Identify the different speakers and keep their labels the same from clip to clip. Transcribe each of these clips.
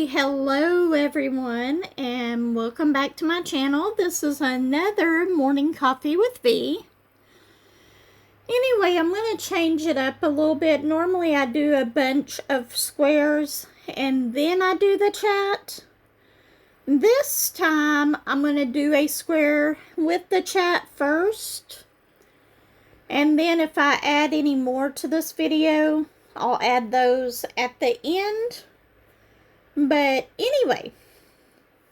Speaker 1: Okay, hello everyone, and welcome back to my channel. This is another morning coffee with V. Anyway, I'm going to change it up a little bit. Normally I do a bunch of squares and then I do the chat. This time I'm going to do a square with the chat first. And then if I add any more to this video, I'll add those at the end. But anyway,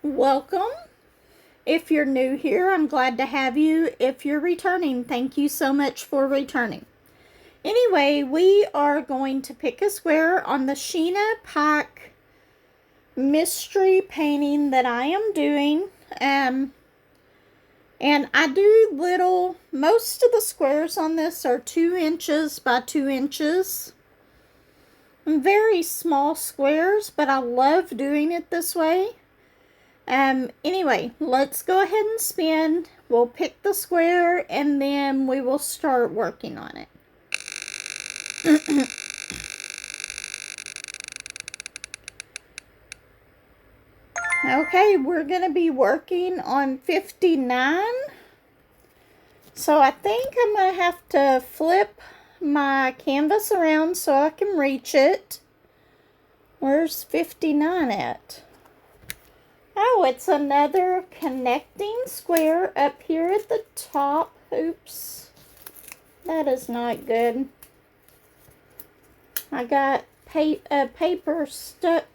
Speaker 1: welcome. If you're new here, I'm glad to have you. If you're returning, thank you so much for returning. Anyway, we are going to pick a square on the Sheena Pike mystery painting that I am doing. And I do most of the squares on this are 2 inches by 2 inches. Very small squares, but I love doing it this way. Anyway, let's go ahead and spin. We'll pick the square and then we will start working on it. Okay, we're going to be working on 59. So I think I'm going to have to flip my canvas around so I can reach it. Where's 59 at? Oh, it's another connecting square up here at the top. Oops. That is not good. I got paper stuck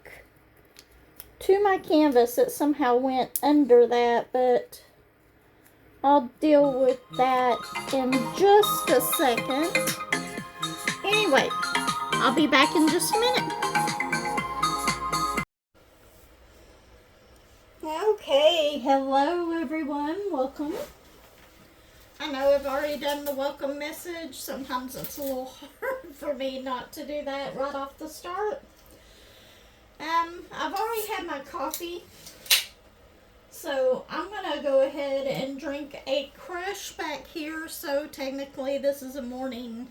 Speaker 1: to my canvas. It somehow went under that, but I'll deal with that in just a second. Anyway, I'll be back in just a minute. Okay, hello everyone, welcome. I know I've already done the welcome message. Sometimes it's a little hard for me not to do that right off the start. I've already had my coffee, so I'm gonna go ahead and drink a crush back here. So technically this is a morning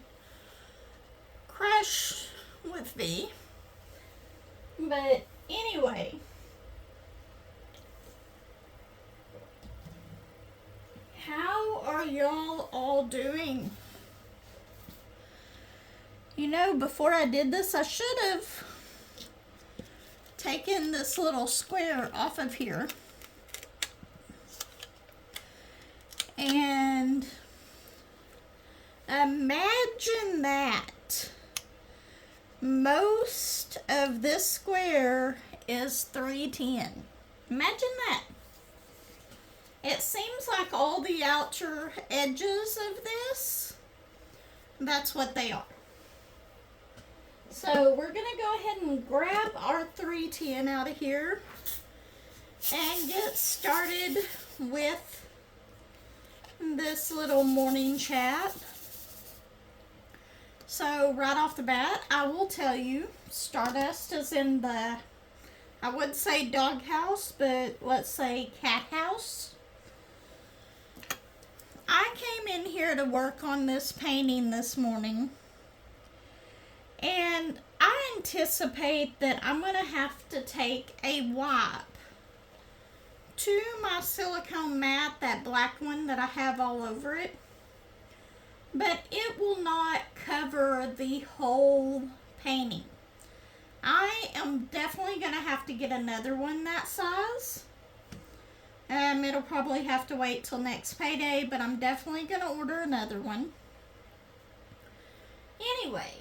Speaker 1: crush with me. But anyway, how are y'all all doing? You know, before I did this, I should have taken this little square off of here. And imagine that. Most of this square is 310. Imagine that. It seems like all the outer edges of this, that's what they are. So we're going to go ahead and grab our 310 out of here and get started with this little morning chat. So right off the bat, I will tell you, Stardust is in the, I would say doghouse, but let's say cat house. I came in here to work on this painting this morning, and I anticipate that I'm going to have to take a wipe to my silicone mat, that black one that I have all over it, but it will not cover the whole painting. I am definitely going to have to get another one that size. It'll probably have to wait till next payday, but I'm definitely going to order another one. Anyway,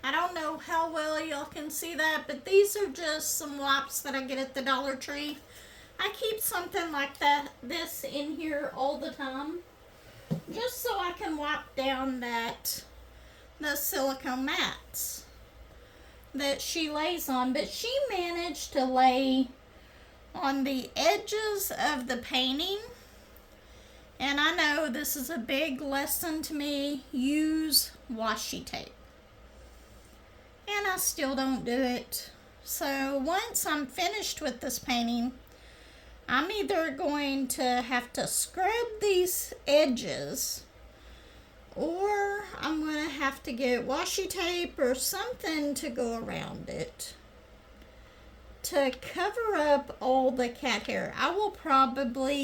Speaker 1: I don't know how well y'all can see that, but these are just some wipes that I get at the Dollar Tree. I keep something like this in here all the time, just so I can wipe down the silicone mats that she lays on. But she managed to lay on the edges of the painting, and I know this is a big lesson to me: use washi tape. And I still don't do it. So once I'm finished with this painting, I'm either going to have to scrub these edges, or I'm going to have to get washi tape or something to go around it to cover up all the cat hair. I will probably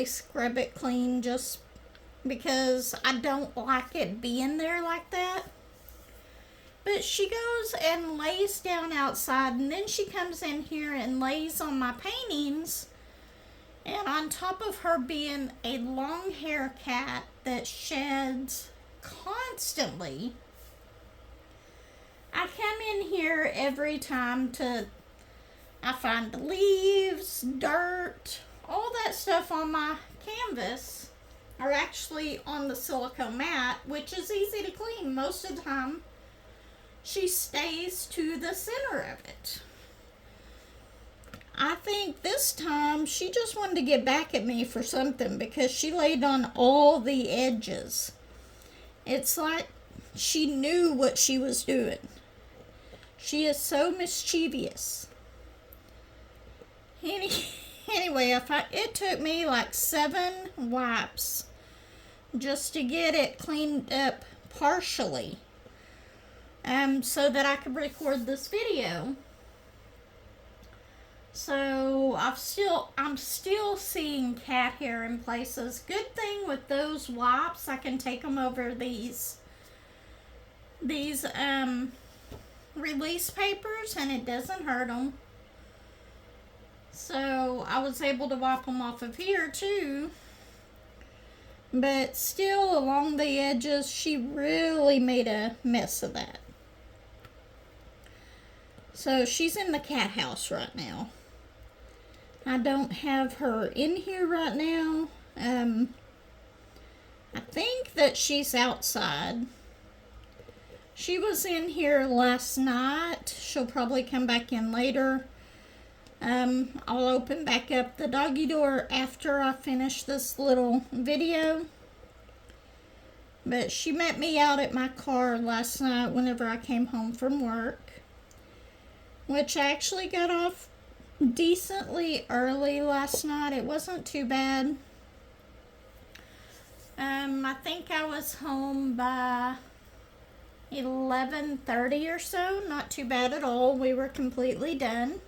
Speaker 1: scrub it clean just because I don't like it being there like that. But she goes and lays down outside, and then she comes in here and lays on my paintings. And on top of her being a long hair cat that sheds constantly, I come in here every time I find leaves, dirt, all that stuff on my canvas, or actually on the silicone mat, which is easy to clean. Most of the time, she stays to the center of it. I think this time she just wanted to get back at me for something because she laid on all the edges. It's like she knew what she was doing. She is so mischievous. Anyway, it took me like 7 wipes just to get it cleaned up partially, so that I could record this video. So I'm still seeing cat hair in places. Good thing with those wipes, I can take them over these release papers and it doesn't hurt them. So I was able to wipe them off of here too. But still, along the edges, she really made a mess of that. So she's in the cat house right now. I don't have her in here right now. I think that she's outside. She was in here last night. She'll probably come back in later. I'll open back up the doggy door after I finish this little video. But she met me out at my car last night whenever I came home from work, which I actually got off decently early last night. It wasn't too bad. I think I was home by 11:30 or so. Not too bad at all. We were completely done.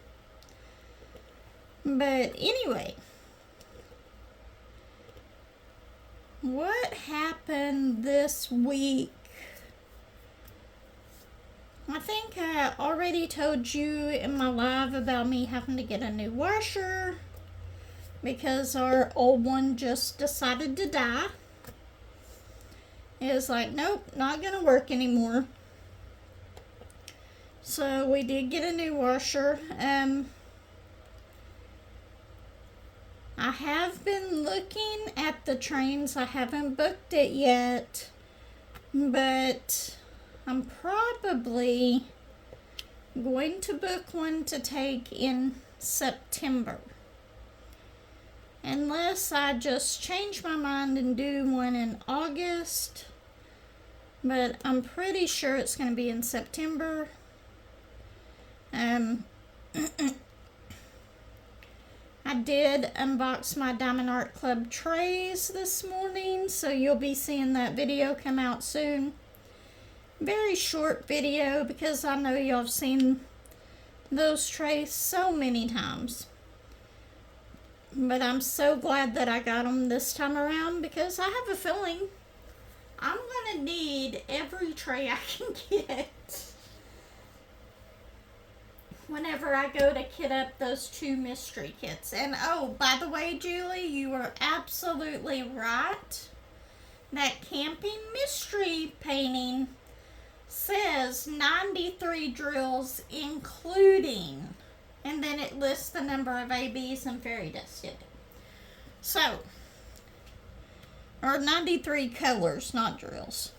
Speaker 1: But anyway, what happened this week? I think I already told you in my live about me having to get a new washer because our old one just decided to die. It was like, nope, not gonna work anymore. So we did get a new washer. I have been looking at the trains. I haven't booked it yet, but I'm probably going to book one to take in September. Unless I just change my mind and do one in August. But I'm pretty sure it's going to be in September. I did unbox my Diamond Art Club trays this morning, so you'll be seeing that video come out soon. Very short video because I know y'all have seen those trays so many times. But I'm so glad that I got them this time around because I have a feeling I'm going to need every tray I can get whenever I go to kit up those 2 mystery kits. And oh, by the way, Julie, you are absolutely right. That camping mystery painting says 93 drills including, and then it lists the number of ABs and fairy dust in it. So, or 93 colors, not drills.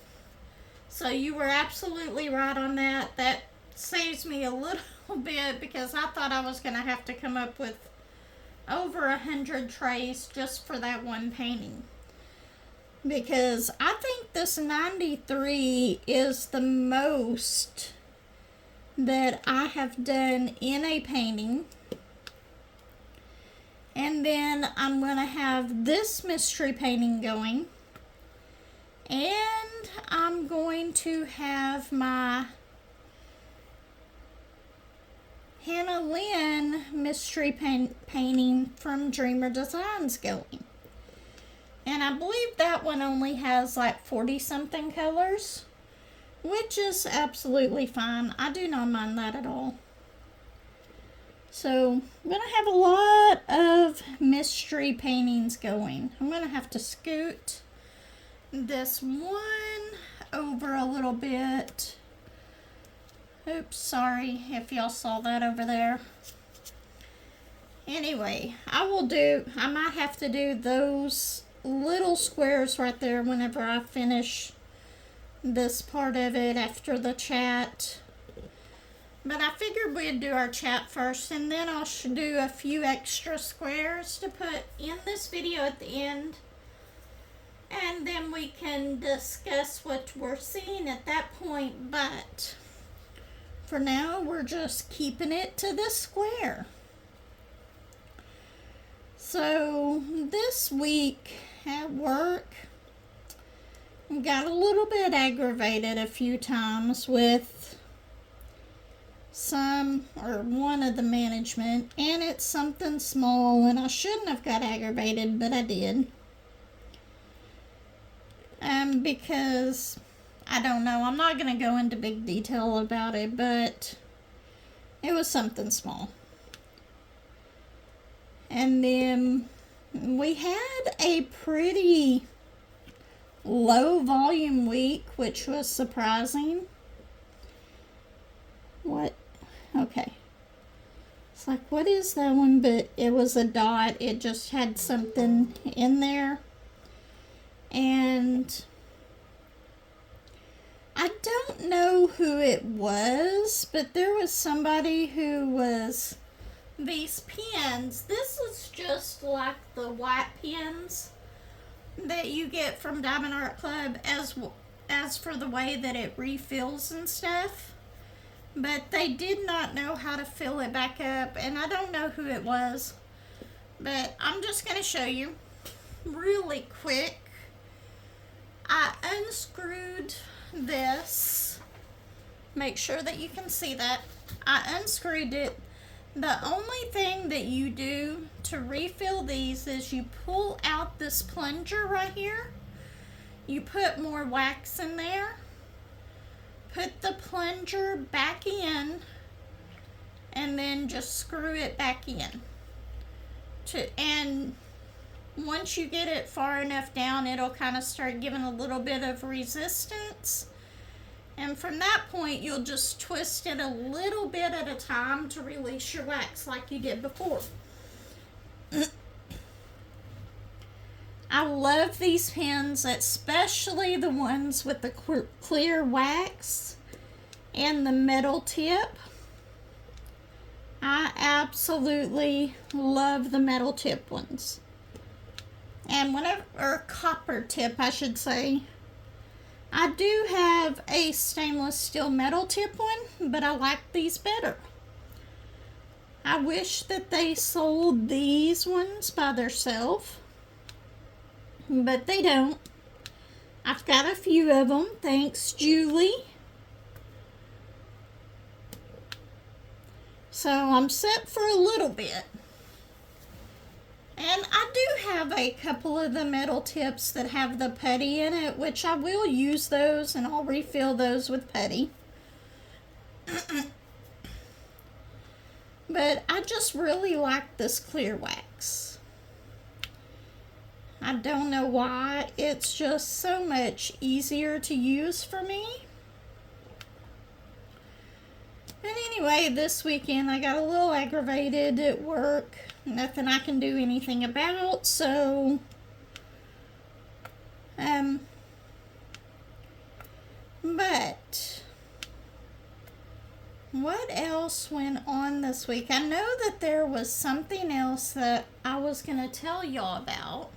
Speaker 1: So you were absolutely right on that. That saves me a little bit because I thought I was going to have to come up with over 100 trays just for that one painting. Because I think this 93 is the most that I have done in a painting. And then I'm going to have this mystery painting going. And I'm going to have my Hannah Lynn mystery painting from Dreamer Designs going. And I believe that one only has like 40 something colors, which is absolutely fine. I do not mind that at all. So I'm going to have a lot of mystery paintings going. I'm going to have to scoot this one over a little bit. Oops, sorry if y'all saw that over there. Anyway, I might have to do those little squares right there whenever I finish this part of it after the chat. But I figured we'd do our chat first, and then I'll do a few extra squares to put in this video at the end. And then we can discuss what we're seeing at that point. But for now, we're just keeping it to this square. So this week at work, got a little bit aggravated a few times with one of the management, and it's something small, and I shouldn't have got aggravated, but I did. Because I don't know, I'm not going to go into big detail about it, but it was something small. And then we had a pretty low volume week, which was surprising. What? Okay. It's like, what is that one? But it was a dot. It just had something in there. And I don't know who it was, but there was somebody who was these pens. This is just like the white pens that you get from Diamond Art Club as for the way that it refills and stuff. But they did not know how to fill it back up, and I don't know who it was. But I'm just going to show you really quick. I unscrewed this. Make sure that you can see that. I unscrewed it. The only thing that you do to refill these is you pull out this plunger right here. You put more wax in there. Put the plunger back in, and then just screw it back in. And once you get it far enough down, it'll kind of start giving a little bit of resistance. And from that point, you'll just twist it a little bit at a time to release your wax like you did before. I love these pens, especially the ones with the clear wax and the metal tip. I absolutely love the metal tip ones. And or copper tip, I should say. I do have a stainless steel metal tip one, but I like these better. I wish that they sold these ones by themselves, but they don't. I've got a few of them. Thanks, Julie. So I'm set for a little bit. And I do have a couple of the metal tips that have the putty in it, which I will use those, and I'll refill those with putty. But I just really like this clear wax. I don't know why. It's just so much easier to use for me. But anyway, this weekend I got a little aggravated at work. Nothing I can do anything about, so but what else went on this week? I know that there was something else that I was going to tell y'all about.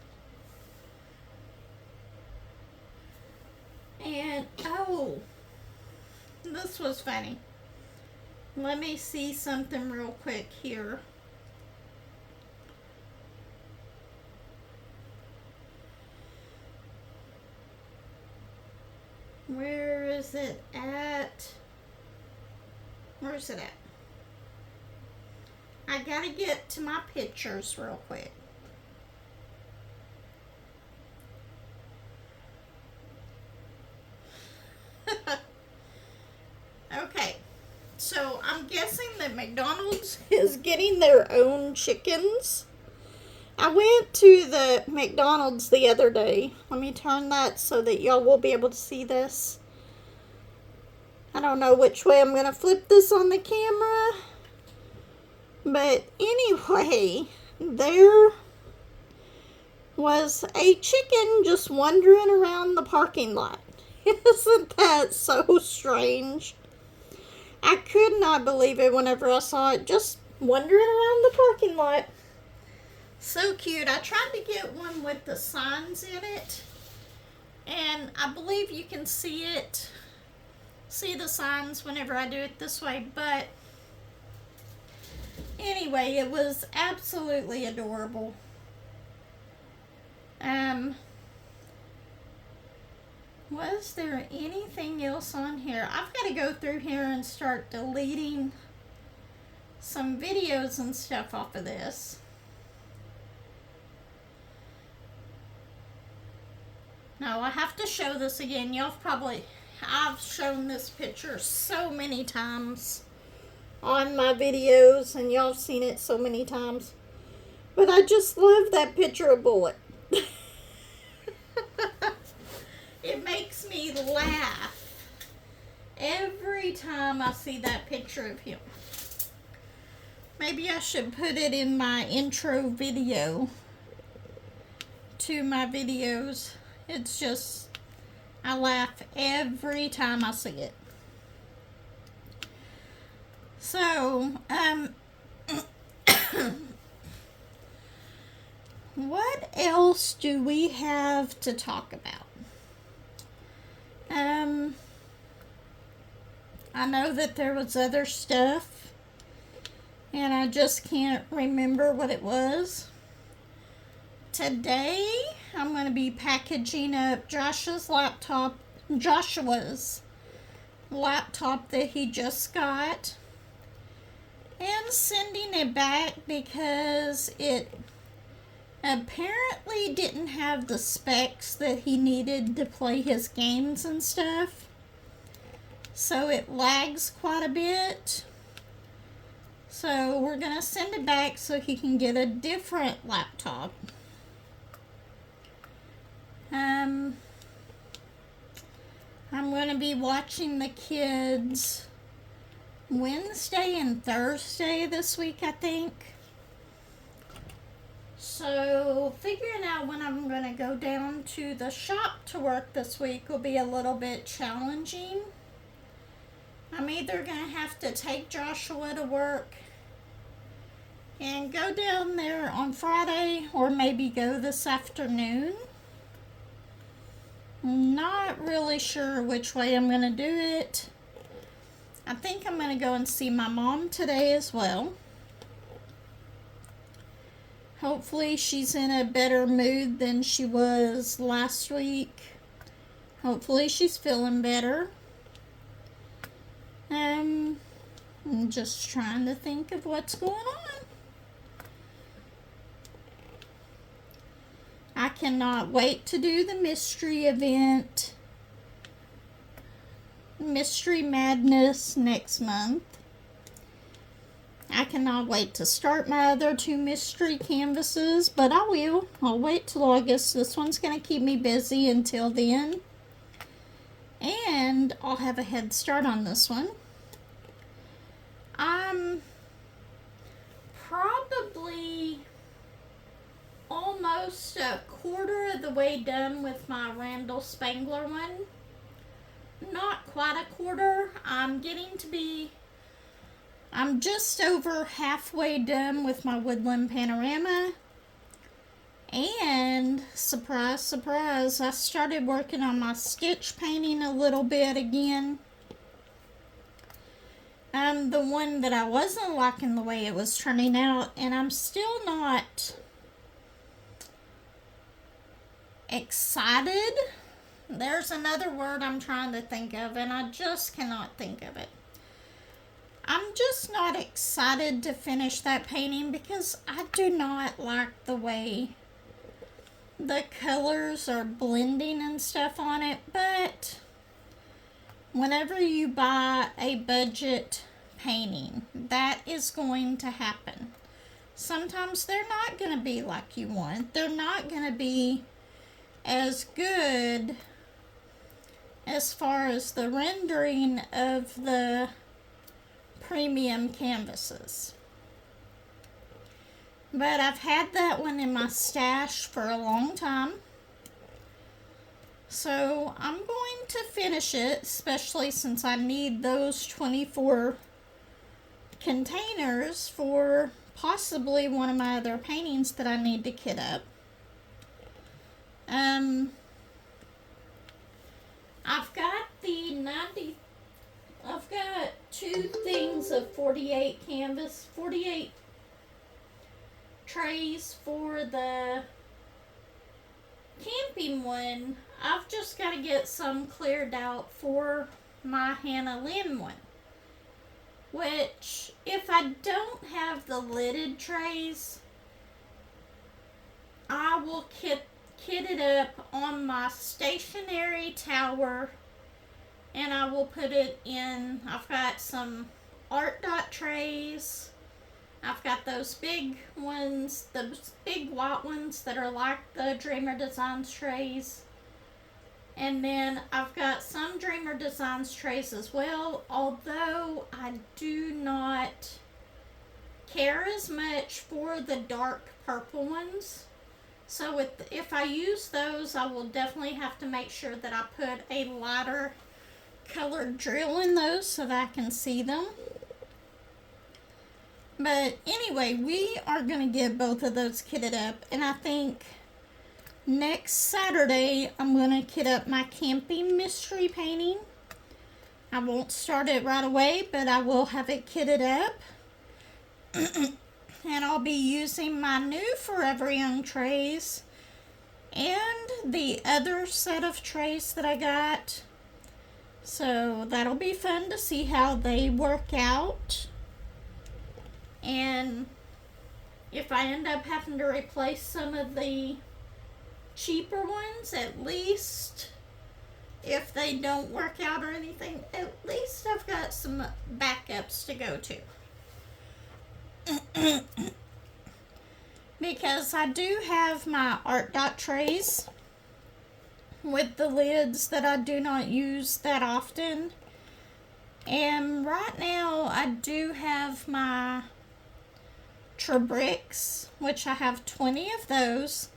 Speaker 1: And, oh, this was funny. Let me see something real quick here. Where is it at? Where's it at? I gotta get to my pictures real quick. Okay, so I'm guessing that McDonald's is getting their own chickens. I went to the McDonald's the other day. Let me turn that so that y'all will be able to see this. I don't know which way I'm going to flip this on the camera. But anyway, there was a chicken just wandering around the parking lot. Isn't that so strange? I could not believe it whenever I saw it just wandering around the parking lot. So cute. I tried to get one with the signs in it, and I believe you can see the signs whenever I do it this way, but anyway, it was absolutely adorable. Was there anything else on here? I've got to go through here and start deleting some videos and stuff off of this. Now, I have to show this again. I've shown this picture so many times on my videos, and y'all have seen it so many times. But I just love that picture of Bullet. It makes me laugh every time I see that picture of him. Maybe I should put it in my intro video to my videos. It's just, I laugh every time I see it. So, what else do we have to talk about? I know that there was other stuff, and I just can't remember what it was. Today, I'm going to be packaging up Joshua's laptop that he just got, and sending it back because it apparently didn't have the specs that he needed to play his games and stuff. So it lags quite a bit. So we're going to send it back so he can get a different laptop. I'm going to be watching the kids Wednesday and Thursday this week, I think. So figuring out when I'm going to go down to the shop to work this week will be a little bit challenging. I'm either going to have to take Joshua to work and go down there on Friday, or maybe go this afternoon. Not really sure which way I'm going to do it. I think I'm going to go and see my mom today as well. Hopefully she's in a better mood than she was last week. Hopefully she's feeling better. I'm just trying to think of what's going on. I cannot wait to do the mystery event, Mystery Madness, next month. I cannot wait to start my other 2 mystery canvases, but I will. I'll wait till August. This one's going to keep me busy until then. And I'll have a head start on this one. I'm probably almost a quarter of the way done with my Randall Spangler one. Not quite a quarter. I'm just over halfway done with my Woodland Panorama. And, surprise, surprise, I started working on my stitch painting a little bit again. The one that I wasn't liking the way it was turning out, and I'm still not excited There's another word I'm trying to think of, and I just cannot think of it. I'm just not excited to finish that painting because I do not like the way the colors are blending and stuff on it. But whenever you buy a budget painting, that is going to happen. Sometimes they're not going to be like you want. They're not going to be as good as far as the rendering of the premium canvases. But I've had that one in my stash for a long time. So I'm going to finish it, especially since I need those 24 containers for possibly one of my other paintings that I need to kit up. I've got 2 things of 48 trays for the camping one. I've just got to get some cleared out for my Hannah Lynn one. Which, if I don't have the lidded trays, I will kit it up on my stationary tower, and I will put it in. I've got some art dot trays. I've got those big ones, those big white ones that are like the Dreamer Designs trays. And then I've got some Dreamer Designs trays as well, although I do not care as much for the dark purple ones. So if I use those, I will definitely have to make sure that I put a lighter colored drill in those so that I can see them. But anyway, we are going to get both of those kitted up, and I think next Saturday I'm going to kit up my camping mystery painting. I won't start it right away, but I will have it kitted up. And I'll be using my new Forever Young trays and the other set of trays that I got. So that'll be fun to see how they work out. And if I end up having to replace some of the cheaper ones, at least if they don't work out or anything, at least I've got some backups to go to. Because I do have my art dot trays with the lids that I do not use that often. And right now I do have my Trabricks, which I have 20 of those.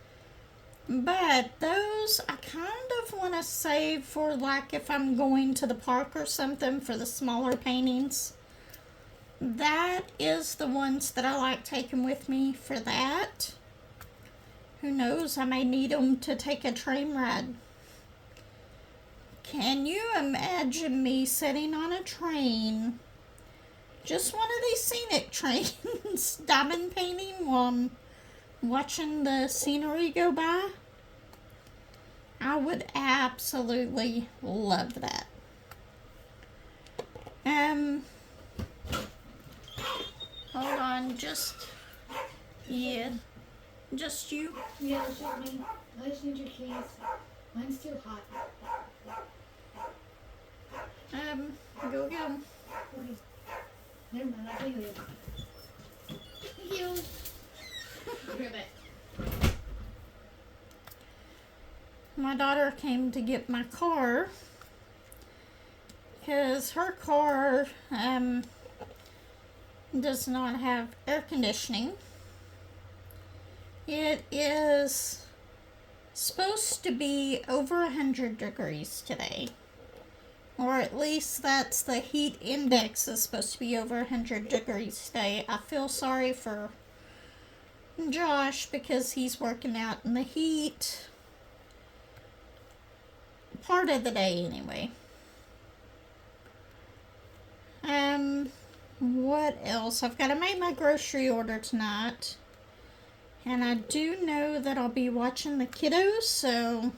Speaker 1: But those I kind of want to save for like if I'm going to the park or something for the smaller paintings. That is the ones that I like taking with me for that. Who knows, I may need them to take a train ride. Can you imagine me sitting on a train, just one of these scenic trains, diamond painting while I'm watching the scenery go by? I would absolutely love that. Hold on, just you.
Speaker 2: Yeah, it's just me. I just need your keys. Mine's too hot.
Speaker 1: Go get 'em.
Speaker 2: Okay. Never mind, I'll take it.
Speaker 1: Thank you.
Speaker 2: Be right back.
Speaker 1: My daughter came to get my car because her car does not have air conditioning. It is supposed to be over 100 degrees today, or at least that's the heat index is supposed to be over 100 degrees today. I feel sorry for Josh because he's working out in the heat part of the day anyway. What else? I've got to make my grocery order tonight. And I do know that I'll be watching the kiddos, so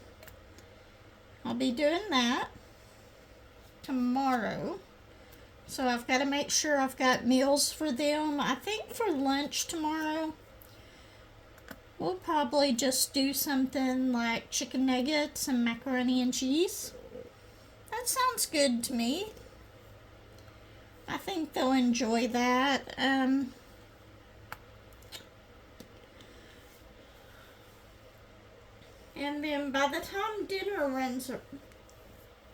Speaker 1: I'll be doing that tomorrow. So I've got to make sure I've got meals for them. I think for lunch tomorrow, we'll probably just do something like chicken nuggets and macaroni and cheese. That sounds good to me. I think they'll enjoy that. And then by the time dinner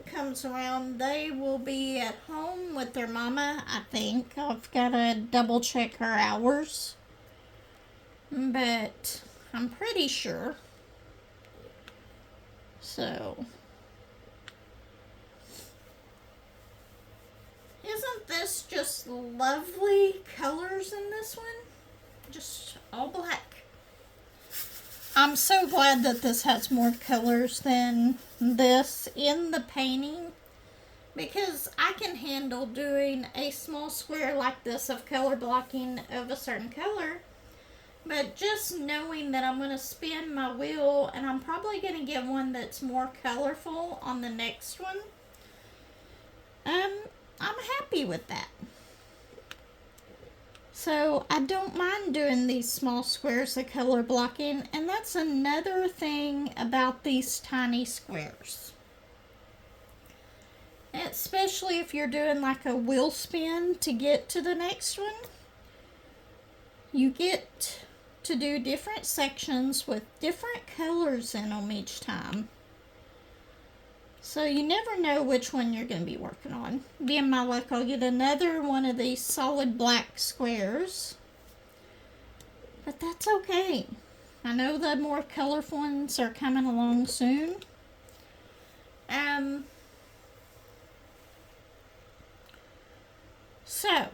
Speaker 1: comes around, they will be at home with their mama, I think. I've got to double check her hours, but I'm pretty sure. So, isn't this just lovely colors in this one? Just all black. I'm so glad that this has more colors than this in the painting, because I can handle doing a small square like this of color blocking of a certain color, but just knowing that I'm going to spin my wheel and I'm probably going to get one that's more colorful on the next one, I'm happy with that. So I don't mind doing these small squares of color blocking, and that's another thing about these tiny squares. Especially if you're doing like a wheel spin to get to the next one. You get to do different sections with different colors in them each time. So you never know which one you're going to be working on. Being my luck, I'll get another one of these solid black squares. But that's okay. I know the more colorful ones are coming along soon. So,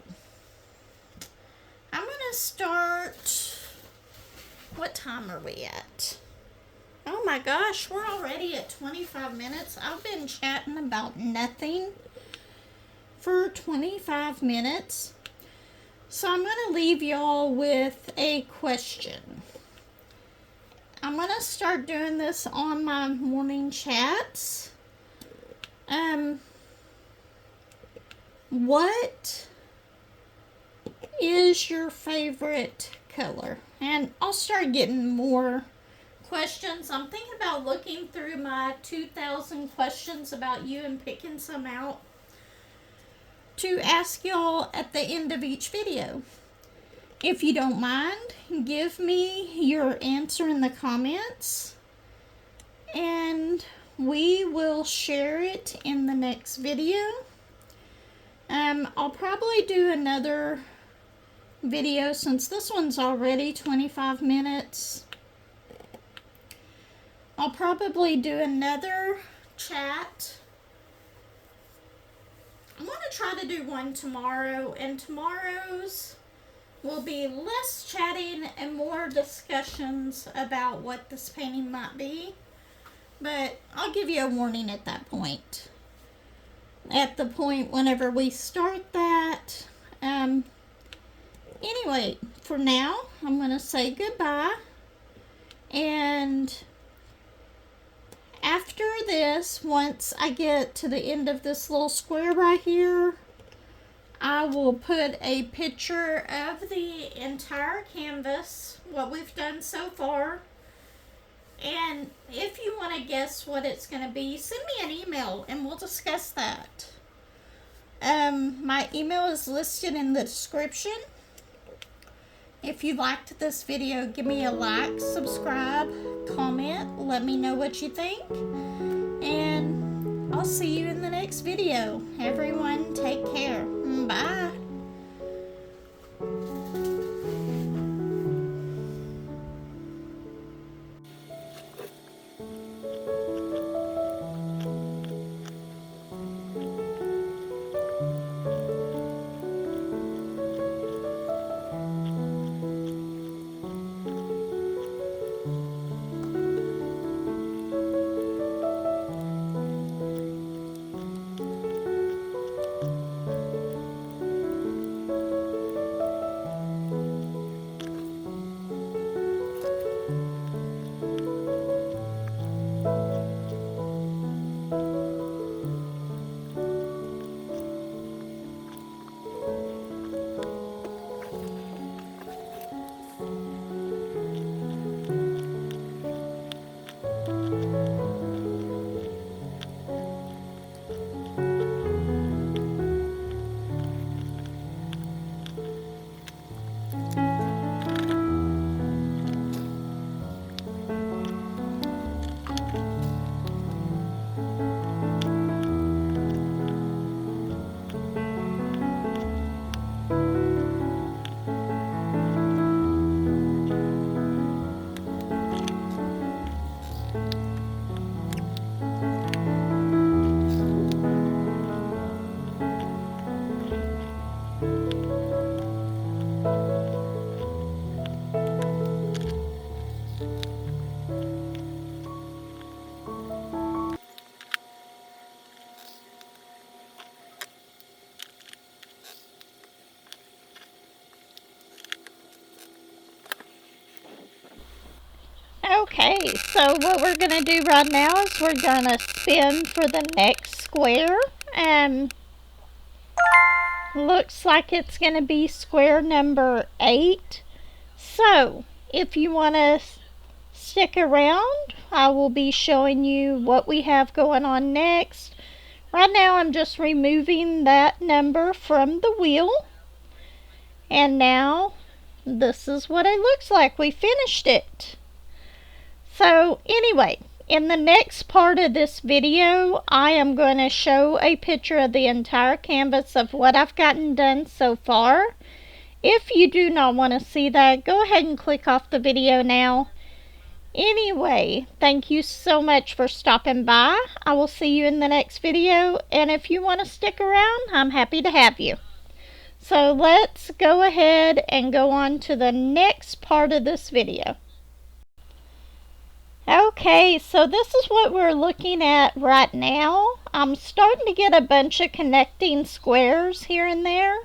Speaker 1: I'm going to start... What time are we at? Oh my gosh, we're already at 25 minutes. I've been chatting about nothing for 25 minutes. So I'm going to leave y'all with a question. I'm going to start doing this on my morning chats. What is your favorite color? And I'll start getting more questions. I'm thinking about looking through my 2,000 questions about you and picking some out to ask y'all at the end of each video. If you don't mind, give me your answer in the comments and we will share it in the next video. I'll probably do another video since this one's already 25 minutes. I'll probably do another chat. I'm going to try to do one tomorrow, and tomorrow's will be less chatting and more discussions about what this painting might be. But I'll give you a warning at that point. At the point whenever we start that. Anyway, for now, I'm going to say goodbye. And after this, once I get to the end of this little square right here, I will put a picture of the entire canvas, what we've done so far. And if you want to guess what it's going to be, send me an email and we'll discuss that. My email is listed in the description. If you liked this video, give me a like, subscribe, comment, let me know what you think. And I'll see you in the next video. Everyone, take care. Bye. Okay, so what we're going to do right now is we're going to spin for the next square. Looks like it's going to be square number 8. So, if you want to stick around, I will be showing you what we have going on next. Right now I'm just removing that number from the wheel. And now this is what it looks like. We finished it. So anyway, in the next part of this video, I am going to show a picture of the entire canvas of what I've gotten done so far. If you do not want to see that, go ahead and click off the video now. Anyway, thank you so much for stopping by. I will see you in the next video, and if you want to stick around, I'm happy to have you. So let's go ahead and go on to the next part of this video. Okay, so this is what we're looking at right now. I'm starting to get a bunch of connecting squares here and there.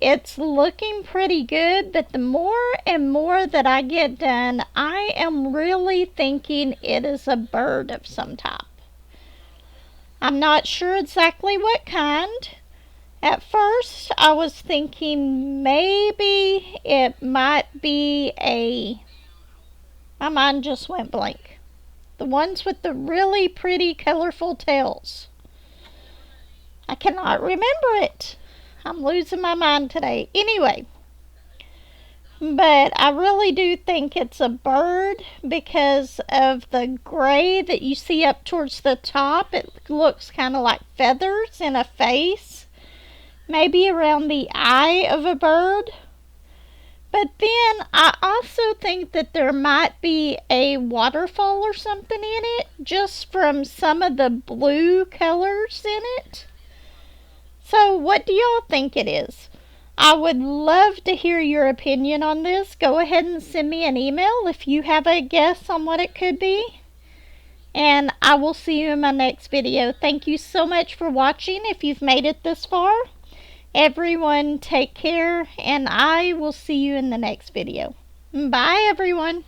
Speaker 1: It's looking pretty good, but the more and more that I get done, I am really thinking it is a bird of some type. I'm not sure exactly what kind. At first, I was thinking maybe it might be my mind just went blank. The ones with the really pretty colorful tails. I cannot remember it. I'm losing my mind today. Anyway, but I really do think it's a bird because of the gray that you see up towards the top. It looks kind of like feathers in a face, maybe around the eye of a bird. But then I also think that there might be a waterfall or something in it, just from some of the blue colors in it. So what do y'all think it is? I would love to hear your opinion on this. Go ahead and send me an email if you have a guess on what it could be. And I will see you in my next video. Thank you so much for watching if you've made it this far. Everyone take care, and I will see you in the next video. Bye everyone.